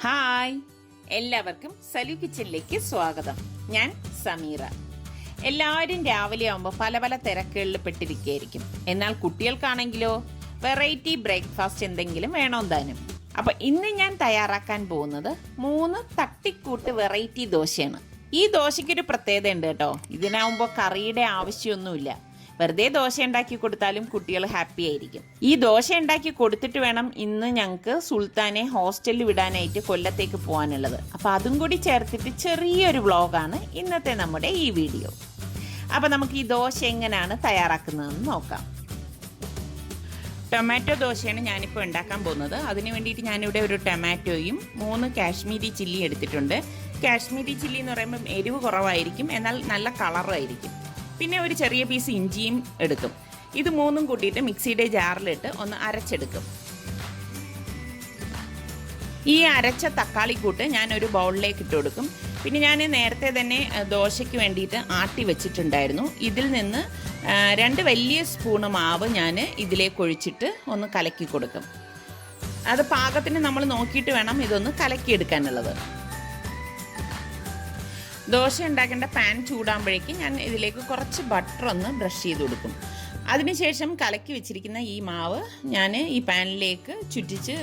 Hi, എല്ലാവർക്കും സലു കിച്ചനിലേക്ക് സ്വാഗതം. ഞാൻ സമീറ. എല്ലാവരും രാവിലെ ആകുമ്പോൾ പല പല തിരക്കുകളിൽ പെട്ടിരിക്കുകയായിരിക്കും. എന്നാൽ കുട്ടികൾക്കാണെങ്കിലോ വെറൈറ്റി ബ്രേക്ക്ഫാസ്റ്റ് എന്തെങ്കിലും വേണം താനും. അപ്പം ഇന്ന് ഞാൻ തയ്യാറാക്കാൻ പോകുന്നത് 3 തട്ടിക്കൂട്ട് വെറൈറ്റി ദോശയാണ്. ഈ ദോശയ്ക്കൊരു പ്രത്യേകത ഉണ്ട് കേട്ടോ. ഇതിനാവുമ്പോൾ കറിയുടെ ആവശ്യമൊന്നുമില്ല. വെറുതെ ദോശ ഉണ്ടാക്കി കൊടുത്താലും കുട്ടികൾ ഹാപ്പി ആയിരിക്കും. ഈ ദോശ ഉണ്ടാക്കി കൊടുത്തിട്ട് വേണം ഇന്ന് ഞങ്ങൾക്ക് സുൽത്താനെ ഹോസ്റ്റലിൽ വിടാനായിട്ട് കൊല്ലത്തേക്ക് പോകാനുള്ളത്. അപ്പോൾ അതും കൂടി ചേർത്തിട്ട് ചെറിയൊരു വ്ളോഗാണ് ഇന്നത്തെ നമ്മുടെ ഈ വീഡിയോ. അപ്പോൾ നമുക്ക് ഈ ദോശ എങ്ങനെയാണ് തയ്യാറാക്കുന്നതെന്ന് നോക്കാം. ടൊമാറ്റോ ദോശയാണ് ഞാനിപ്പോൾ ഉണ്ടാക്കാൻ പോകുന്നത്. അതിന് വേണ്ടിയിട്ട് ഞാനിവിടെ ഒരു ടൊമാറ്റോയും 3 കാശ്മീരി ചില്ലി എടുത്തിട്ടുണ്ട്. കാശ്മീരി ചില്ലി എന്ന് പറയുമ്പോൾ എരിവ് കുറവായിരിക്കും, എന്നാൽ നല്ല കളറായിരിക്കും. പിന്നെ ഒരു ചെറിയ പീസ് ഇഞ്ചിയും എടുക്കും. ഇത് 3ഉം കൂട്ടിയിട്ട് മിക്സിയുടെ ജാറിലിട്ട് ഒന്ന് അരച്ചെടുക്കും. ഈ അരച്ച തക്കാളിക്കൂട്ട് ഞാൻ ഒരു ബൗളിലേക്ക് ഇട്ട് കൊടുക്കും. പിന്നെ ഞാൻ നേരത്തെ തന്നെ ദോശയ്ക്ക് വേണ്ടിയിട്ട് ആട്ടി വെച്ചിട്ടുണ്ടായിരുന്നു. ഇതിൽ നിന്ന് 2 വലിയ സ്പൂണ് മാവ് ഞാൻ ഇതിലേക്ക് ഒഴിച്ചിട്ട് ഒന്ന് കലക്കി കൊടുക്കും. അത് പാകത്തിന് നമ്മൾ നോക്കിയിട്ട് വേണം ഇതൊന്ന് കലക്കിയെടുക്കാനുള്ളത്. ദോശ ഉണ്ടാക്കേണ്ട പാൻ ചൂടാകുമ്പോഴേക്കും ഞാൻ ഇതിലേക്ക് കുറച്ച് ബട്ടർ ഒന്ന് ബ്രഷ് ചെയ്ത് കൊടുക്കും. അതിനുശേഷം കലക്കി വെച്ചിരിക്കുന്ന ഈ മാവ് ഞാൻ ഈ പാനിലേക്ക് ചുറ്റിച്ച്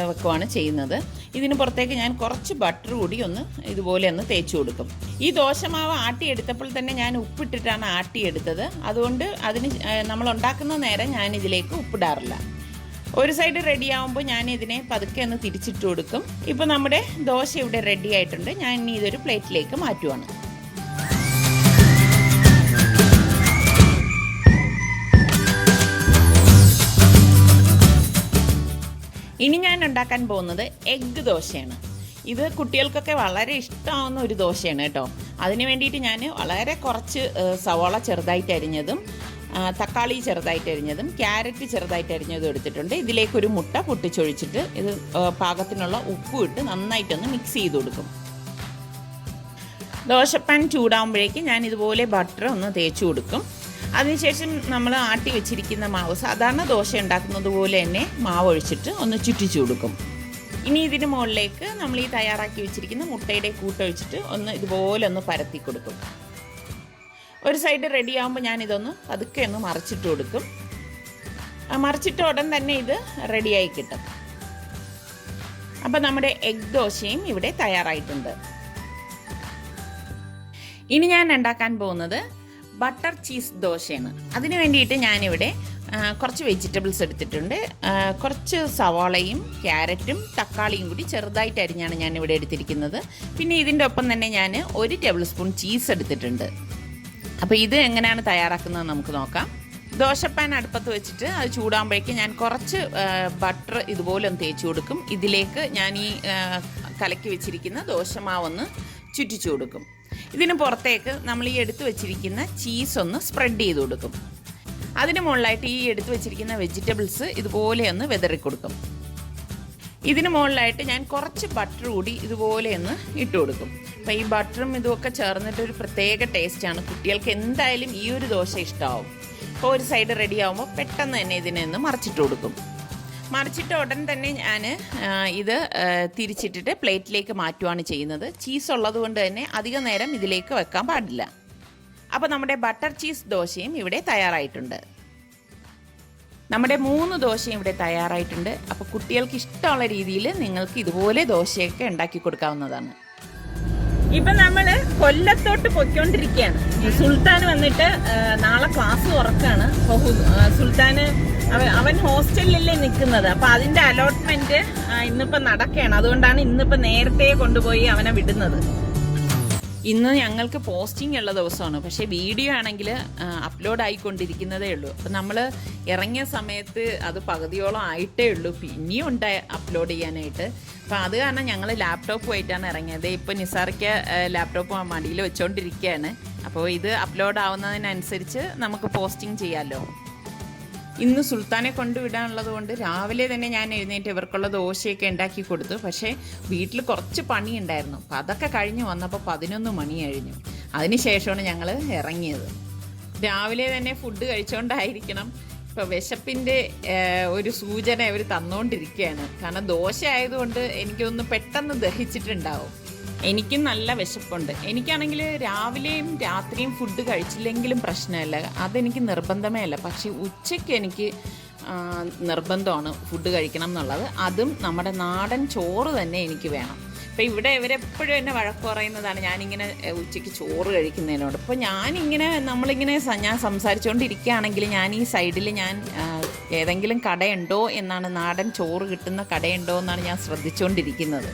വെക്കുകയാണ് ചെയ്യുന്നത്. ഇതിന് പുറത്തേക്ക് ഞാൻ കുറച്ച് ബട്ടർ കൂടി ഒന്ന് ഇതുപോലെ ഒന്ന് തേച്ച് കൊടുക്കും. ഈ ദോശമാവ് ആട്ടിയെടുത്തപ്പോൾ തന്നെ ഞാൻ ഉപ്പിട്ടിട്ടാണ് ആട്ടിയെടുത്തത്. അതുകൊണ്ട് നമ്മൾ ഉണ്ടാക്കുന്ന നേരം ഞാൻ ഇതിലേക്ക് ഉപ്പിടാറില്ല. ഒരു സൈഡ് റെഡി ആകുമ്പോൾ ഞാൻ ഇതിനെ പതുക്കെ ഒന്ന് തിരിച്ചിട്ട് കൊടുക്കും. ഇപ്പോൾ നമ്മുടെ ദോശ ഇവിടെ റെഡി ആയിട്ടുണ്ട്. ഞാൻ ഇനി ഇതൊരു പ്ലേറ്റിലേക്ക് മാറ്റുവാണ്. ഇനി ഞാൻ ഉണ്ടാക്കാൻ പോകുന്നത് എഗ്ഗ് ദോശയാണ്. ഇത് കുട്ടികൾക്കൊക്കെ വളരെ ഇഷ്ടമാവുന്ന ഒരു ദോശയാണ് കേട്ടോ. അതിന് വേണ്ടിയിട്ട് ഞാൻ വളരെ കുറച്ച് സവാള ചെറുതായിട്ട് അരിഞ്ഞതും തക്കാളി ചെറുതായിട്ട് അരിഞ്ഞതും ക്യാരറ്റ് ചെറുതായിട്ട് അരിഞ്ഞതും എടുത്തിട്ടുണ്ട്. ഇതിലേക്കൊരു മുട്ട പൊട്ടിച്ചൊഴിച്ചിട്ട് ഇത് പാകത്തിനുള്ള ഉപ്പും ഇട്ട് നന്നായിട്ടൊന്ന് മിക്സ് ചെയ്ത് കൊടുക്കും. ദോശപ്പാൻ ചൂടാകുമ്പോഴേക്കും ഞാൻ ഇതുപോലെ ബട്ടർ ഒന്ന് തേച്ച് കൊടുക്കും. അതിനുശേഷം നമ്മൾ ആട്ടി വെച്ചിരിക്കുന്ന മാവ് സാധാരണ ദോശ ഉണ്ടാക്കുന്നത് പോലെ തന്നെ മാവ് ഒഴിച്ചിട്ട് ഒന്ന് ചുറ്റിച്ചു കൊടുക്കും. ഇനി ഇതിന് മുകളിലേക്ക് നമ്മൾ ഈ തയ്യാറാക്കി വെച്ചിരിക്കുന്ന മുട്ടയുടെ കൂട്ടൊഴിച്ചിട്ട് ഒന്ന് ഇതുപോലെ ഒന്ന് പരത്തി കൊടുക്കും. ഒരു സൈഡ് റെഡി ആകുമ്പോൾ ഞാനിതൊന്ന് പതുക്കെ ഒന്ന് മറിച്ചിട്ട് കൊടുക്കും. മറിച്ചിട്ട ഉടൻ തന്നെ ഇത് റെഡിയായി കിട്ടും. അപ്പം നമ്മുടെ എഗ് ദോശയും ഇവിടെ തയ്യാറായിട്ടുണ്ട്. ഇനി ഞാൻ ഉണ്ടാക്കാൻ പോകുന്നത് ബട്ടർ ചീസ് ദോശയാണ്. അതിന് വേണ്ടിയിട്ട് ഞാനിവിടെ കുറച്ച് വെജിറ്റബിൾസ് എടുത്തിട്ടുണ്ട്. കുറച്ച് സവാളയും ക്യാരറ്റും തക്കാളിയും കൂടി ചെറുതായിട്ട് അരിഞ്ഞാണ് ഞാനിവിടെ എടുത്തിരിക്കുന്നത്. പിന്നെ ഇതിൻ്റെ ഒപ്പം തന്നെ ഞാൻ 1 ടേബിൾ സ്പൂൺ ചീസ് എടുത്തിട്ടുണ്ട്. അപ്പോൾ ഇത് എങ്ങനെയാണ് തയ്യാറാക്കുന്നത് നമുക്ക് നോക്കാം. ദോശപ്പാൻ അടുപ്പത്ത് വെച്ചിട്ട് അത് ചൂടാകുമ്പോഴേക്കും ഞാൻ കുറച്ച് ബട്ടർ ഇതുപോലെ ഒന്ന് തേച്ച് കൊടുക്കും. ഇതിലേക്ക് ഞാൻ ഈ കലക്കി വെച്ചിരിക്കുന്ന ദോശമാവൊന്ന് ചുറ്റിച്ചു കൊടുക്കും. ഇതിന് പുറത്തേക്ക് നമ്മൾ ഈ എടുത്തു വെച്ചിരിക്കുന്ന ചീസ് ഒന്ന് സ്പ്രെഡ് ചെയ്ത് കൊടുക്കും. അതിന് മുകളിലായിട്ട് ഈ എടുത്തു വെച്ചിരിക്കുന്ന വെജിറ്റബിൾസ് ഇതുപോലെ ഒന്ന് വിതറി കൊടുക്കും. ഇതിന് മുകളിലായിട്ട് ഞാൻ കുറച്ച് ബട്ടർ കൂടി ഇതുപോലെ ഒന്ന് ഇട്ട് കൊടുക്കും. അപ്പോൾ ഈ ബട്ടറും ഇതുമൊക്കെ ചേർന്നിട്ട് ഒരു പ്രത്യേക ടേസ്റ്റാണ്. കുട്ടികൾക്ക് എന്തായാലും ഈ ഒരു ദോശ ഇഷ്ടമാവും. അപ്പോൾ ഒരു സൈഡ് റെഡി ആകുമ്പോൾ പെട്ടെന്ന് തന്നെ ഇതിനെ ഒന്ന് മറിച്ചിട്ട് കൊടുക്കും. മറിച്ചിട്ട് ഉടൻ തന്നെ ഞാൻ ഇത് തിരിച്ചിട്ടിട്ട് പ്ലേറ്റിലേക്ക് മാറ്റുകയാണ് ചെയ്യുന്നത്. ചീസ് ഉള്ളത് കൊണ്ട് തന്നെ അധികം നേരം ഇതിലേക്ക് വെക്കാൻ പാടില്ല. അപ്പോൾ നമ്മുടെ ബട്ടർ ചീസ് ദോശയും ഇവിടെ തയ്യാറായിട്ടുണ്ട്. നമ്മുടെ 3 ദോശയും ഇവിടെ തയ്യാറായിട്ടുണ്ട്. അപ്പോൾ കുട്ടികൾക്ക് ഇഷ്ടമുള്ള രീതിയിൽ നിങ്ങൾക്ക് ഇതുപോലെ ദോശയൊക്കെ ഉണ്ടാക്കി കൊടുക്കാവുന്നതാണ്. ഇപ്പം നമ്മൾ കൊല്ലത്തോട്ട് പൊയ്ക്കൊണ്ടിരിക്കുകയാണ്. സുൽത്താൻ വന്നിട്ട് നാളെ ക്ലാസ് തുറക്കാണ്. അപ്പോൾ സുൽത്താന് അവൻ ഹോസ്റ്റലിലല്ലേ നിൽക്കുന്നത്. അപ്പോൾ അതിൻ്റെ അലോട്ട്മെൻറ്റ് ഇന്നിപ്പോൾ നടക്കുകയാണ്. അതുകൊണ്ടാണ് ഇന്നിപ്പോൾ നേരത്തെ കൊണ്ടുപോയി അവനെ വിടുന്നത്. ഇന്ന് ഞങ്ങൾക്ക് പോസ്റ്റിംഗ് ഉള്ള ദിവസമാണ്. പക്ഷേ വീഡിയോ ആണെങ്കിൽ അപ്ലോഡ് ആയിക്കൊണ്ടിരിക്കുന്നതേ ഉള്ളൂ. അപ്പം നമ്മൾ ഇറങ്ങിയ സമയത്ത് അത് പകുതിയോളം ആയിട്ടേ ഉള്ളൂ. പിന്നെയും ഉണ്ട് അപ്ലോഡ് ചെയ്യാനായിട്ട്. അപ്പം അത് കാരണം ഞങ്ങൾ ലാപ്ടോപ്പുമായിട്ടാണ് ഇറങ്ങിയത്. ഇപ്പം നിസാർക്ക് ലാപ്ടോപ്പ് മടിയിൽ വെച്ചുകൊണ്ടിരിക്കുകയാണ്. അപ്പോൾ ഇത് അപ്ലോഡ് ആവുന്നതിനനുസരിച്ച് നമുക്ക് പോസ്റ്റിംഗ് ചെയ്യാമല്ലോ. ഇന്ന് സുൽത്താനെ കൊണ്ടുവിടാനുള്ളത് കൊണ്ട് രാവിലെ തന്നെ ഞാൻ എഴുന്നേറ്റ് ഇവർക്കുള്ള ദോശയൊക്കെ ഉണ്ടാക്കി കൊടുത്തു. പക്ഷേ വീട്ടിൽ കുറച്ച് പണിയുണ്ടായിരുന്നു. അപ്പോൾ അതൊക്കെ കഴിഞ്ഞ് വന്നപ്പോൾ 11 മണി കഴിഞ്ഞു. അതിന് ശേഷമാണ് ഞങ്ങൾ ഇറങ്ങിയത്. രാവിലെ തന്നെ ഫുഡ് കഴിച്ചുകൊണ്ടായിരിക്കണം ഇപ്പോൾ വിശപ്പിൻ്റെ ഒരു സൂചന അവർ തന്നുകൊണ്ടിരിക്കുകയാണ്. കാരണം ദോശ ആയതുകൊണ്ട് എനിക്കൊന്ന് പെട്ടെന്ന് ദഹിച്ചിട്ടുണ്ടാവും. എനിക്കും നല്ല വിശപ്പുണ്ട്. എനിക്കാണെങ്കിൽ രാവിലെയും രാത്രിയും ഫുഡ് കഴിച്ചില്ലെങ്കിലും പ്രശ്നമല്ല, അതെനിക്ക് നിർബന്ധമേ അല്ല. പക്ഷേ ഉച്ചയ്ക്ക് എനിക്ക് നിർബന്ധമാണ് ഫുഡ് കഴിക്കണം എന്നുള്ളത്. അതും നമ്മുടെ നാടൻ ചോറ് തന്നെ എനിക്ക് വേണം. അപ്പോൾ ഇവിടെ ഇവരെപ്പോഴും എന്നെ വഴക്ക് പറയുന്നതാണ് ഞാനിങ്ങനെ ഉച്ചയ്ക്ക് ചോറ് കഴിക്കുന്നതിനോട്. അപ്പോൾ ഞാൻ സംസാരിച്ചുകൊണ്ടിരിക്കുകയാണെങ്കിൽ ഞാൻ ഈ സൈഡിൽ ഏതെങ്കിലും കടയുണ്ടോ എന്നാണ്, നാടൻ ചോറ് കിട്ടുന്ന കടയുണ്ടോ എന്നാണ് ഞാൻ ശ്രദ്ധിച്ചുകൊണ്ടിരിക്കുന്നത്.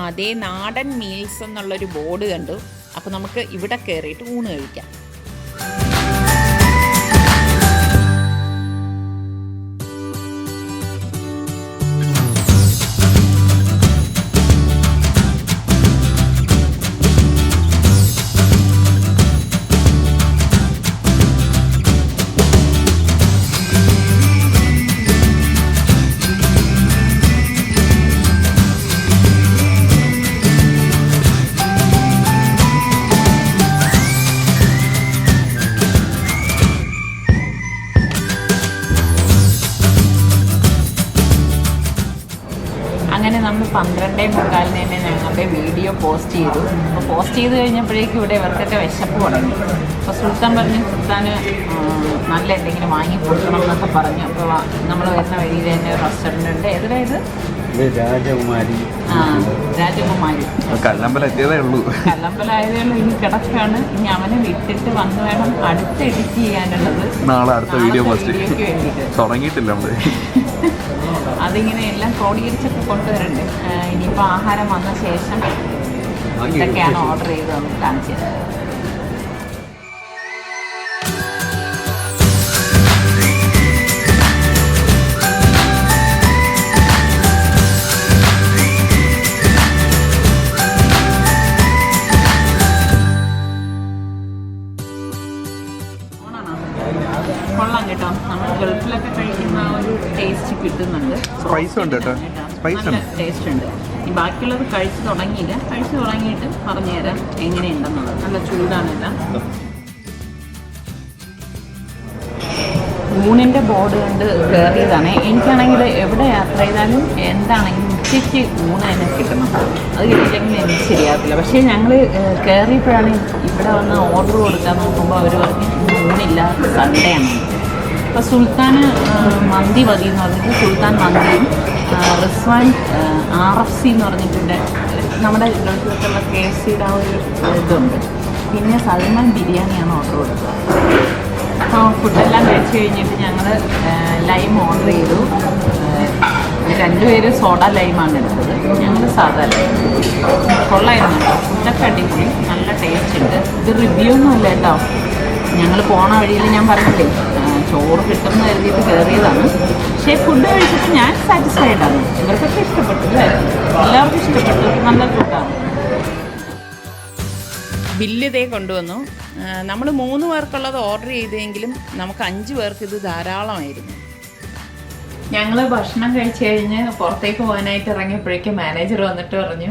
അതേ നാടൻ മീൽസ് എന്നുള്ളൊരു ബോർഡ് കണ്ടു. അപ്പോൾ നമുക്ക് ഇവിടെ കയറിയിട്ട് ഊണ് കഴിക്കാം. അങ്ങനെ നമ്മൾ 12:45 തന്നെ ഞങ്ങളുടെ വീഡിയോ പോസ്റ്റ് ചെയ്തു. അപ്പോൾ പോസ്റ്റ് ചെയ്ത് കഴിഞ്ഞപ്പോഴേക്കും ഇവിടെ ഇവർക്കൊക്കെ വിശപ്പ് തുടങ്ങി. അപ്പോൾ സുൽത്താൻ പറഞ്ഞു സുൽത്താന് നല്ല എന്തെങ്കിലും വാങ്ങി കൊടുക്കണം എന്നൊക്കെ പറഞ്ഞു. അപ്പോൾ നമ്മൾ വരുന്ന വഴിയിൽ തന്നെ റെസ്റ്റോറൻ്റ് ഉണ്ട്. എതിരായത് രാജകുമാരി. കല്ലമ്പലായതേ ഉള്ളൂ. ഇനി കിടക്കാണ്. ഇനി അവനെ വിട്ടിട്ട് വന്ന് വേണം അടുത്ത് എഡിറ്റ് ചെയ്യാനുള്ളത്. നാളെ അടുത്ത വീഡിയോക്ക് വേണ്ടിയിട്ട് തുടങ്ങിയിട്ടില്ല. അതിങ്ങനെ എല്ലാം ക്രോഡീകരിച്ചൊക്കെ കൊണ്ടുവരണ്ട്. ഇനിയിപ്പോൾ ആഹാരം വന്ന ശേഷം ഇതൊക്കെയാണ് ഓർഡർ ചെയ്ത് നമുക്ക് കാണിച്ചു തരാം. കൊള്ളാം കേട്ടോ. നമ്മൾ ഗൾഫിലൊക്കെ കഴിക്കുന്ന ആ ഒരു ടേസ്റ്റ് കിട്ടുന്നുണ്ട്. നല്ല ടേസ്റ്റ് ഉണ്ട്. ഈ ബാക്കിയുള്ളത് കഴിച്ച് തുടങ്ങിയില്ല. കഴിച്ച് തുടങ്ങിയിട്ട് പറഞ്ഞുതരാം എങ്ങനെയുണ്ടെന്നുള്ളത്. നല്ല ചൂടാണ്. ഊണിൻ്റെ ബോർഡ് കണ്ട് കയറിയതാണ്. എനിക്കാണെങ്കിൽ എവിടെ യാത്ര ചെയ്താലും എന്താണെങ്കിലും ഉച്ചയ്ക്ക് ഊണ് തന്നെ കിട്ടണം. അത് കിട്ടിയില്ലെങ്കിൽ എനിക്ക് ശരിയാകത്തില്ല. പക്ഷേ ഞങ്ങൾ കയറിയപ്പോഴാണ് ഇവിടെ വന്ന് ഓർഡർ കൊടുക്കാൻ നോക്കുമ്പോൾ അവർ പറഞ്ഞ് ഊണില്ല, സൺഡേ ആണ്. അപ്പോൾ സുൽത്താന് മന്തി മതി എന്ന് പറഞ്ഞിട്ട് സുൽത്താൻ മന്തിയും റിസ്വാൻ RFC എന്ന് പറഞ്ഞിട്ടുണ്ട്. നമ്മുടെ ഗൾഫിലൊക്കെയുള്ള KFCയുടെ ആ ഒരു ഇതുണ്ട്. പിന്നെ സൽമാൻ ബിരിയാണിയാണ് ഓർഡർ കൊടുത്തത്. അപ്പോൾ ഫുഡെല്ലാം കഴിച്ച് കഴിഞ്ഞിട്ട് ഞങ്ങൾ ലൈം ഓർഡർ ചെയ്തു. രണ്ടുപേര് സോഡ ലൈമാണ് എടുത്തത്, ഞങ്ങൾ സാധാ ലൈം. കൊള്ളായിരുന്നു കേട്ടോ. ഫുഡൊക്കെ അടിപൊളി, നല്ല ടേസ്റ്റ് ഉണ്ട്. ഇത് റിവ്യൂ ഒന്നും അല്ല കേട്ടോ. ഞങ്ങൾ പോണ വഴിയിൽ ഞാൻ പറഞ്ഞില്ലേ ചോറ് കിട്ടുമെന്ന് കരുതിയിട്ട് കയറിയതാണ്. പക്ഷേ ഫുഡ് കഴിച്ചിട്ട് ഞാൻ സാറ്റിസ്ഫൈഡാണ്. ഇവർക്കൊക്കെ ഇഷ്ടപ്പെട്ടു അല്ലേ? എല്ലാവർക്കും ഇഷ്ടപ്പെട്ടു. നല്ല ഫുഡാണ്. ബില്ല് ഇതേ കൊണ്ടുവന്നു. നമ്മൾ 3 പേർക്കുള്ളത് ഓർഡർ ചെയ്തെങ്കിലും നമുക്ക് 5 പേർക്ക് ഇത് ധാരാളമായിരുന്നു. ഞങ്ങൾ ഭക്ഷണം കഴിച്ച് കഴിഞ്ഞ് പുറത്തേക്ക് പോകാനായിട്ട് ഇറങ്ങിയപ്പോഴേക്കും മാനേജർ വന്നിട്ട് പറഞ്ഞു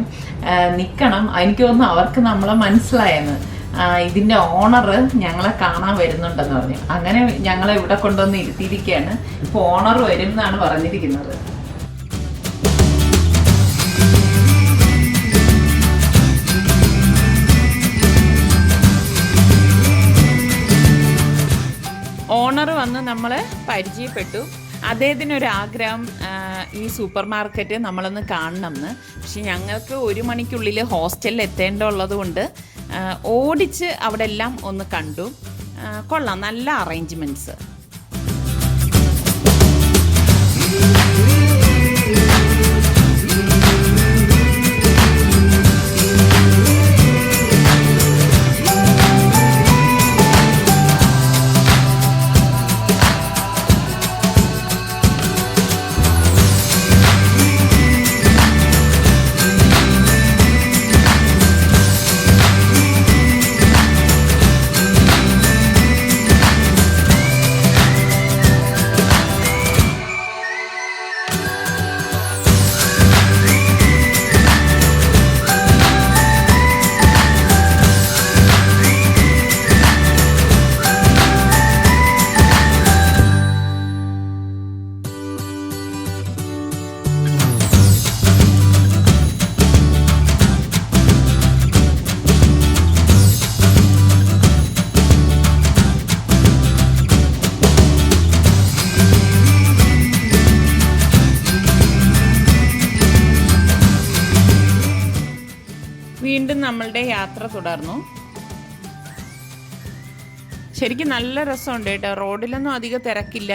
നിൽക്കണം. എനിക്ക് തോന്നുന്നു അവർക്ക് നമ്മളെ മനസ്സിലായെന്ന്. ഇതിൻ്റെ ഓണർ ഞങ്ങളെ കാണാൻ വരുന്നുണ്ടെന്ന് പറഞ്ഞു. അങ്ങനെ ഞങ്ങളെ ഇവിടെ കൊണ്ടുവന്ന് ഇരുത്തിയിരിക്കുകയാണ്. ഇപ്പോൾ ഓണർ വരും എന്നാണ് പറഞ്ഞിരിക്കുന്നത്. ഓണർ വന്ന് നമ്മളെ പരിചയപ്പെട്ടു. അദ്ദേഹത്തിനൊരാഗ്രഹം ഈ സൂപ്പർ മാർക്കറ്റ് നമ്മളൊന്ന് കാണണമെന്ന്. പക്ഷെ ഞങ്ങൾക്ക് 1 മണിക്കുള്ളിൽ ഹോസ്റ്റലിൽ എത്തേണ്ടതുള്ളത് കൊണ്ട് ഓടിച്ച് അവിടെ എല്ലാം ഒന്ന് കണ്ടു. കൊള്ളാം, നല്ല അറേഞ്ച്മെൻറ്റ്സ്. വീണ്ടും നമ്മളുടെ യാത്ര തുടർന്നു. ശരിക്കും നല്ല രസമുണ്ട് കേട്ടോ. റോഡിലൊന്നും അധികം തിരക്കില്ല.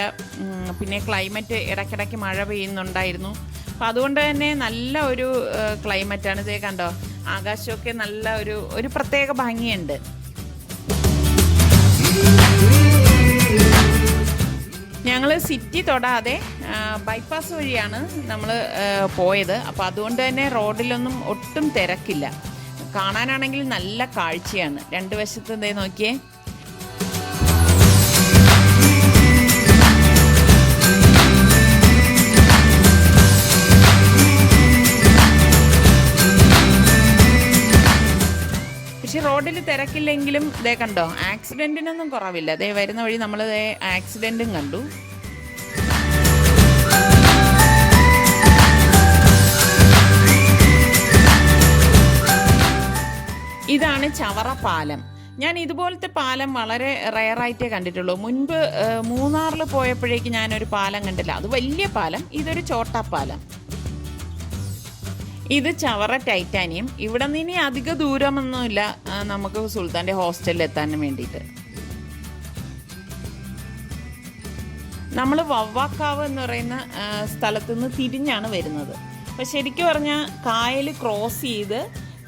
പിന്നെ ക്ലൈമറ്റ് ഇടയ്ക്കിടയ്ക്ക് മഴ പെയ്യുന്നുണ്ടായിരുന്നു. അപ്പോൾ അതുകൊണ്ട് തന്നെ നല്ല ഒരു ക്ലൈമറ്റാണ്. ഇതേ കണ്ടോ, ആകാശമൊക്കെ നല്ല ഒരു പ്രത്യേക ഭംഗിയുണ്ട്. ഞങ്ങൾ സിറ്റി തൊടാതെ ബൈപ്പാസ് വഴിയാണ് നമ്മൾ പോയത്. അപ്പോൾ അതുകൊണ്ട് തന്നെ റോഡിലൊന്നും ഒട്ടും തിരക്കില്ല. കാണാനാണെങ്കിൽ നല്ല കാഴ്ചയാണ്. രണ്ട് വശത്ത് എന്തേ നോക്കിയേ. പക്ഷെ റോഡിൽ തിരക്കില്ലെങ്കിലും ഇതേ കണ്ടോ, ആക്സിഡൻറ്റിനൊന്നും കുറവില്ല. അതേ വരുന്ന വഴി നമ്മൾ ആക്സിഡൻറ്റും കണ്ടു. ഇതാണ് ചവറ പാലം. ഞാൻ ഇതുപോലത്തെ പാലം വളരെ റെയറായിട്ടേ കണ്ടിട്ടുള്ളൂ. മുൻപ് മൂന്നാറിൽ പോയപ്പോഴേക്ക് ഞാനൊരു പാലം കണ്ടില്ല. അത് വലിയ പാലം. ഇതൊരു ചോട്ടാപ്പാലം. ഇത് ചവറ ടൈറ്റാനിയം. ഇവിടെ നിന്ന് ഇനി അധിക ദൂരമൊന്നുമില്ല നമുക്ക് സുൽത്താൻ്റെ ഹോസ്റ്റലിൽ എത്താൻ വേണ്ടിയിട്ട്. നമ്മൾ വവ്വാക്കാവ് എന്ന് പറയുന്ന സ്ഥലത്തു നിന്ന് തിരിഞ്ഞാണ് വരുന്നത്. അപ്പോൾ ശരിക്കും പറഞ്ഞാൽ കായൽ ക്രോസ് ചെയ്ത്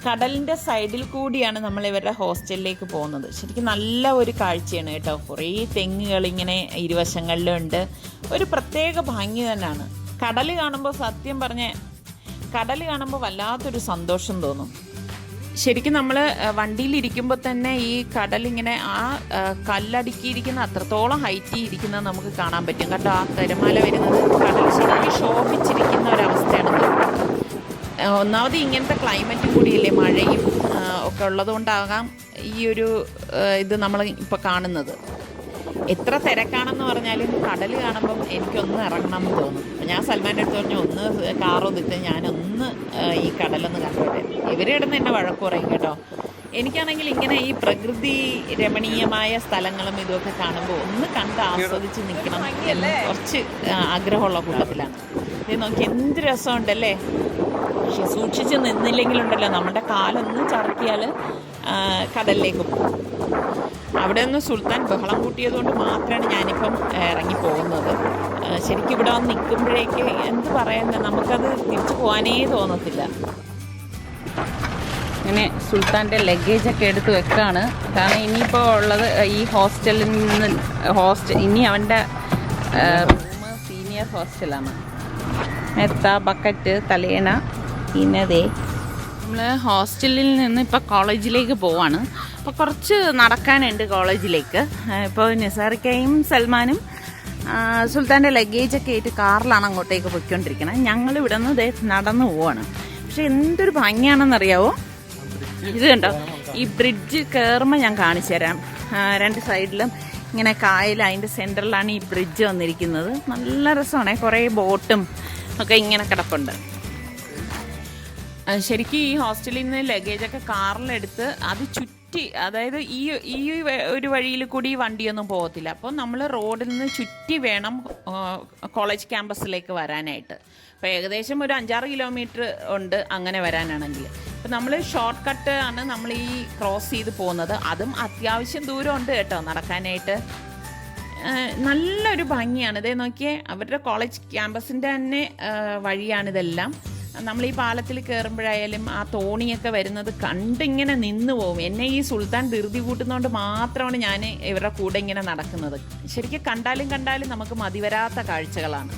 കടലിൻ്റെ സൈഡിൽ കൂടിയാണ് നമ്മൾ ഇവരുടെ ഹോസ്റ്റലിലേക്ക് പോകുന്നത്. ശരിക്കും നല്ല ഒരു കാഴ്ചയാണ് കേട്ടോ. കുറേ തെങ്ങുകൾ ഇങ്ങനെ ഇരുവശങ്ങളിലുണ്ട്. ഒരു പ്രത്യേക ഭംഗി തന്നെയാണ്. കടൽ കാണുമ്പോൾ വല്ലാത്തൊരു സന്തോഷം തോന്നും. ശരിക്കും നമ്മൾ വണ്ടിയിലിരിക്കുമ്പോൾ തന്നെ ഈ കടലിങ്ങനെ ആ കല്ലടുക്കിയിരിക്കുന്ന അത്രത്തോളം ഹൈറ്റിൽ ഇരിക്കുന്നത് നമുക്ക് കാണാൻ പറ്റും. കേട്ടോ, ആ തിരമാല വരുന്നത് കടൽ ശരിക്കും ശോഭിച്ചിരിക്കുന്ന ഒരവസ്ഥയാണ്. ഒന്നാമത് ഇങ്ങനത്തെ ക്ലൈമറ്റും കൂടിയല്ലേ, മഴയും ഒക്കെ ഉള്ളതുകൊണ്ടാകാം ഈ ഒരു ഇത് നമ്മൾ ഇപ്പോൾ കാണുന്നത്. എത്ര തിരക്കാണെന്ന് പറഞ്ഞാലും കടൽ കാണുമ്പം എനിക്കൊന്ന് ഇറങ്ങണം എന്ന് തോന്നും. ഞാൻ സൽമാൻ്റെ അടുത്ത് പറഞ്ഞു, ഒന്ന് കാറൊന്നിട്ട് ഞാനൊന്ന് ഈ കടലൊന്ന് കണ്ടോട്ടെ. ഇവർ കിടന്ന് എന്നെ വഴക്ക് പറയും കേട്ടോ. എനിക്കാണെങ്കിൽ ഇങ്ങനെ ഈ പ്രകൃതി രമണീയമായ സ്ഥലങ്ങളും ഇതൊക്കെ കാണുമ്പോൾ ഒന്ന് കണ്ട് ആസ്വദിച്ച് നിൽക്കണം എന്ന് കുറച്ച് ആഗ്രഹമുള്ള കൂട്ടത്തിലാണ്. ഇത് നോക്കി എന്ത് രസമുണ്ടല്ലേ. പക്ഷെ സൂക്ഷിച്ച് നിന്നില്ലെങ്കിലുണ്ടല്ലോ നമ്മുടെ കാലൊന്ന് ചറുക്കിയാൽ കടലിലേക്ക് പോകും. അവിടെ നിന്ന് സുൽത്താൻ ബഹളം കൂട്ടിയതുകൊണ്ട് മാത്രമാണ് ഞാനിപ്പം ഇറങ്ങിപ്പോകുന്നത്. ശരിക്കും ഇവിടെ വന്ന് നിൽക്കുമ്പോഴേക്ക് എന്ത് പറയുന്നത്, നമുക്കത് തിരിച്ചു പോകാനേ തോന്നത്തില്ല. ഇങ്ങനെ സുൽത്താൻ്റെ ലഗേജൊക്കെ എടുത്ത് വെക്കുകയാണ്. കാരണം ഇനിയിപ്പോൾ ഉള്ളത് ഈ ഹോസ്റ്റലിൽ നിന്ന് ഇനി അവൻ്റെ റൂം സീനിയർ ഹോസ്റ്റലാണ്. മെത്ത, ബക്കറ്റ്, തലേണ. ഇന്നതേ നമ്മൾ ഹോസ്റ്റലിൽ നിന്ന് ഇപ്പോൾ കോളേജിലേക്ക് പോവാണ്. അപ്പോൾ കുറച്ച് നടക്കാനുണ്ട് കോളേജിലേക്ക്. ഇപ്പോൾ നിസാറിക്കയും സൽമാനും സുൽത്താൻ്റെ ലഗേജൊക്കെ ആയിട്ട് കാറിലാണ് അങ്ങോട്ടേക്ക് പോയിക്കൊണ്ടിരിക്കുന്നത്. ഞങ്ങളിവിടെ നിന്ന് നടന്നു പോവാണ്. പക്ഷെ എന്തൊരു ഭംഗിയാണെന്നറിയാവോ. ഇത് കണ്ടോ, ഈ ബ്രിഡ്ജ് കയറുമ്പോൾ ഞാൻ കാണിച്ചു തരാം. രണ്ട് സൈഡിലും ഇങ്ങനെ കായൽ, അതിൻ്റെ സെൻറ്ററിലാണ് ഈ ബ്രിഡ്ജ് വന്നിരിക്കുന്നത്. നല്ല രസമാണ്. കുറേ ബോട്ടും ഒക്കെ ഇങ്ങനെ കിടപ്പുണ്ട്. ശരിക്കും ഈ ഹോസ്റ്റലിൽ നിന്ന് ലഗേജൊക്കെ കാറിലെടുത്ത് അത് ചുറ്റി, അതായത് ഈ ഒരു വഴിയിൽ കൂടി വണ്ടിയൊന്നും പോകത്തില്ല. അപ്പോൾ നമ്മൾ റോഡിൽ നിന്ന് ചുറ്റി വേണം കോളേജ് ക്യാമ്പസിലേക്ക് വരാനായിട്ട്. അപ്പോൾ ഏകദേശം ഒരു 5-6 കിലോമീറ്റർ ഉണ്ട് അങ്ങനെ വരാനാണെങ്കിൽ. അപ്പോൾ നമ്മൾ ഷോർട്ട് കട്ട് ആണ് നമ്മൾ ഈ ക്രോസ് ചെയ്ത് പോകുന്നത്. അതും അത്യാവശ്യം ദൂരമുണ്ട് കേട്ടോ നടക്കാനായിട്ട്. നല്ലൊരു ഭംഗിയാണ്. ഇതേ നോക്കിയേ, അവരുടെ കോളേജ് ക്യാമ്പസിൻ്റെ തന്നെ വഴിയാണിതെല്ലാം. നമ്മൾ ഈ പാലത്തിൽ കയറുമ്പോഴായാലും ആ തോണിയൊക്കെ വരുന്നത് കണ്ടിങ്ങനെ നിന്ന് പോകും. എന്നെ ഈ സുൽത്താൻ ധൃതി കൂട്ടുന്നതുകൊണ്ട് മാത്രമാണ് ഞാൻ ഇവരുടെ കൂടെ ഇങ്ങനെ നടക്കുന്നത്. ശരിക്കും കണ്ടാലും നമുക്ക് മതിവരാത്ത കാഴ്ചകളാണ്.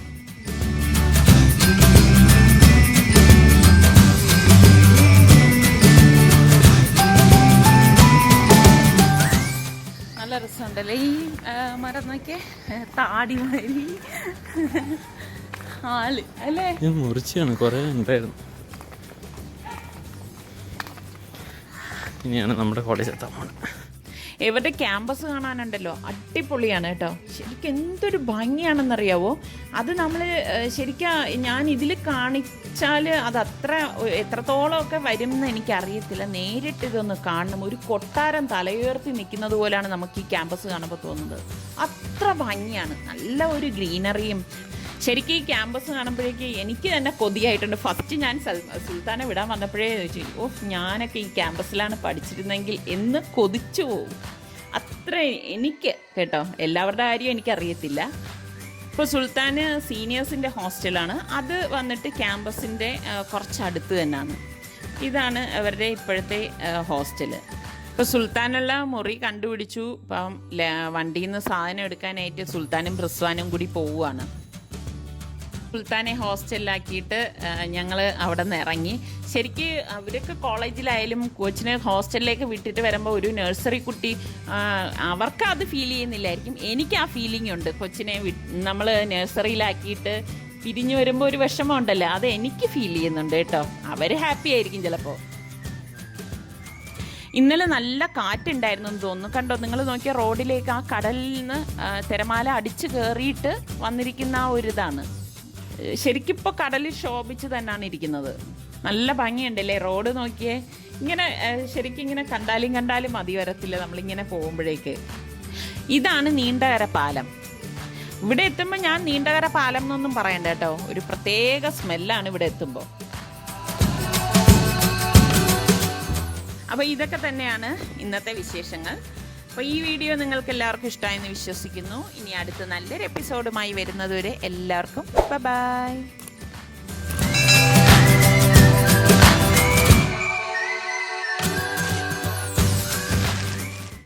നല്ല രസമുണ്ടല്ലേ ഈ മരം നോക്കിയേ, താടിമാരി ആള് അല്ലേ. ഞാൻ മുറിച്ചാണ്, കുറേ ഉണ്ടായിരുന്നു. ഇനിയാണ് നമ്മുടെ കോളേജ് എത്താൻ പോകുന്നത്. ഇവരുടെ ക്യാമ്പസ് കാണാനുണ്ടല്ലോ, അടിപൊളിയാണ് കേട്ടോ. ശരിക്കും എന്തൊരു ഭംഗിയാണെന്നറിയാവോ. അത് നമ്മൾ ശരിക്കും ഞാൻ ഇതിൽ കാണിച്ചാൽ അത് എത്രത്തോളമൊക്കെ വരും എന്ന് എനിക്കറിയത്തില്ല. നേരിട്ട് ഇതൊന്ന് കാണണം. ഒരു കൊട്ടാരം തലയുയർത്തി നിൽക്കുന്നത് പോലെയാണ് നമുക്ക് ഈ ക്യാമ്പസ് കാണുമ്പോൾ തോന്നുന്നത്. അത്ര ഭംഗിയാണ്. നല്ല ഒരു ഗ്രീനറിയും ശരിക്കും ഈ ക്യാമ്പസ് കാണുമ്പോഴേക്ക് എനിക്ക് തന്നെ കൊതിയായിട്ടുണ്ട്. ഫസ്റ്റ് ഞാൻ സുൽത്താനെ വിടാൻ വന്നപ്പോഴേ ചോദിച്ചു, ഞാനൊക്കെ ഈ ക്യാമ്പസിലാണ് പഠിച്ചിരുന്നെങ്കിൽ എന്ന് കൊതിച്ചു പോകും. അത്ര എനിക്ക് കേട്ടോ, എല്ലാവരുടെ കാര്യം എനിക്കറിയത്തില്ല. ഇപ്പോൾ സുൽത്താൻ സീനിയേഴ്സിൻ്റെ ഹോസ്റ്റലാണ്. അത് വന്നിട്ട് ക്യാമ്പസിൻ്റെ കുറച്ചടുത്ത് തന്നെയാണ്. ഇതാണ് അവരുടെ ഇപ്പോഴത്തെ ഹോസ്റ്റല്. ഇപ്പോൾ സുൽത്താനുള്ള മുറി കണ്ടുപിടിച്ചു. ഇപ്പം വണ്ടിയിൽ നിന്ന് സാധനം എടുക്കാനായിട്ട് സുൽത്താനും റിസ്വാനും കൂടി പോവുകയാണ്. സുൽത്താനെ ഹോസ്റ്റലിലാക്കിയിട്ട് ഞങ്ങൾ അവിടെ നിന്ന് ഇറങ്ങി. ശരിക്ക് അവരൊക്കെ കോളേജിലായാലും കൊച്ചിനെ ഹോസ്റ്റലിലേക്ക് വിട്ടിട്ട് വരുമ്പോൾ ഒരു നഴ്സറി കുട്ടി അവർക്ക് അത് ഫീൽ ചെയ്യുന്നില്ലായിരിക്കും. എനിക്ക് ആ ഫീലിംഗ് ഉണ്ട്. കൊച്ചിനെ നമ്മൾ നഴ്സറിയിലാക്കിയിട്ട് പിരിഞ്ഞു വരുമ്പോൾ ഒരു വിഷമം ഉണ്ടല്ലോ, അത് എനിക്ക് ഫീൽ ചെയ്യുന്നുണ്ട് കേട്ടോ. അവർ ഹാപ്പി ആയിരിക്കും ചിലപ്പോൾ. ഇന്നലെ നല്ല കാറ്റുണ്ടായിരുന്നു എന്ന് തോന്നുന്നു. കണ്ടോ നിങ്ങൾ നോക്കിയ റോഡിലേക്ക് ആ കടലിൽ നിന്ന് തിരമാല അടിച്ച് കയറിയിട്ട് വന്നിരിക്കുന്ന ആ ഒരു ഇതാണ്. ശരിക്കും ഇപ്പോൾ കടലിൽ ശോഭിച്ച് തന്നെയാണ് ഇരിക്കുന്നത്. നല്ല ഭംഗിയുണ്ടല്ലേ റോഡ് നോക്കിയേ. ഇങ്ങനെ ശരിക്കും ഇങ്ങനെ കണ്ടാലും മതി വരത്തില്ല നമ്മളിങ്ങനെ പോകുമ്പോഴേക്ക്. ഇതാണ് നീണ്ടകര പാലം. ഇവിടെ എത്തുമ്പോൾ ഞാൻ നീണ്ടകര പാലം എന്നൊന്നും പറയണ്ട കേട്ടോ, ഒരു പ്രത്യേക സ്മെല്ലാണ് ഇവിടെ എത്തുമ്പോൾ. അപ്പോൾ ഇതൊക്കെ തന്നെയാണ് ഇന്നത്തെ വിശേഷങ്ങൾ. അപ്പോൾ ഈ വീഡിയോ നിങ്ങൾക്ക് എല്ലാവർക്കും ഇഷ്ടമായെന്ന് വിശ്വസിക്കുന്നു. ഇനി അടുത്ത നല്ലൊരു എപ്പിസോഡുമായി വരുന്നതുവരെ എല്ലാവർക്കും ബൈ.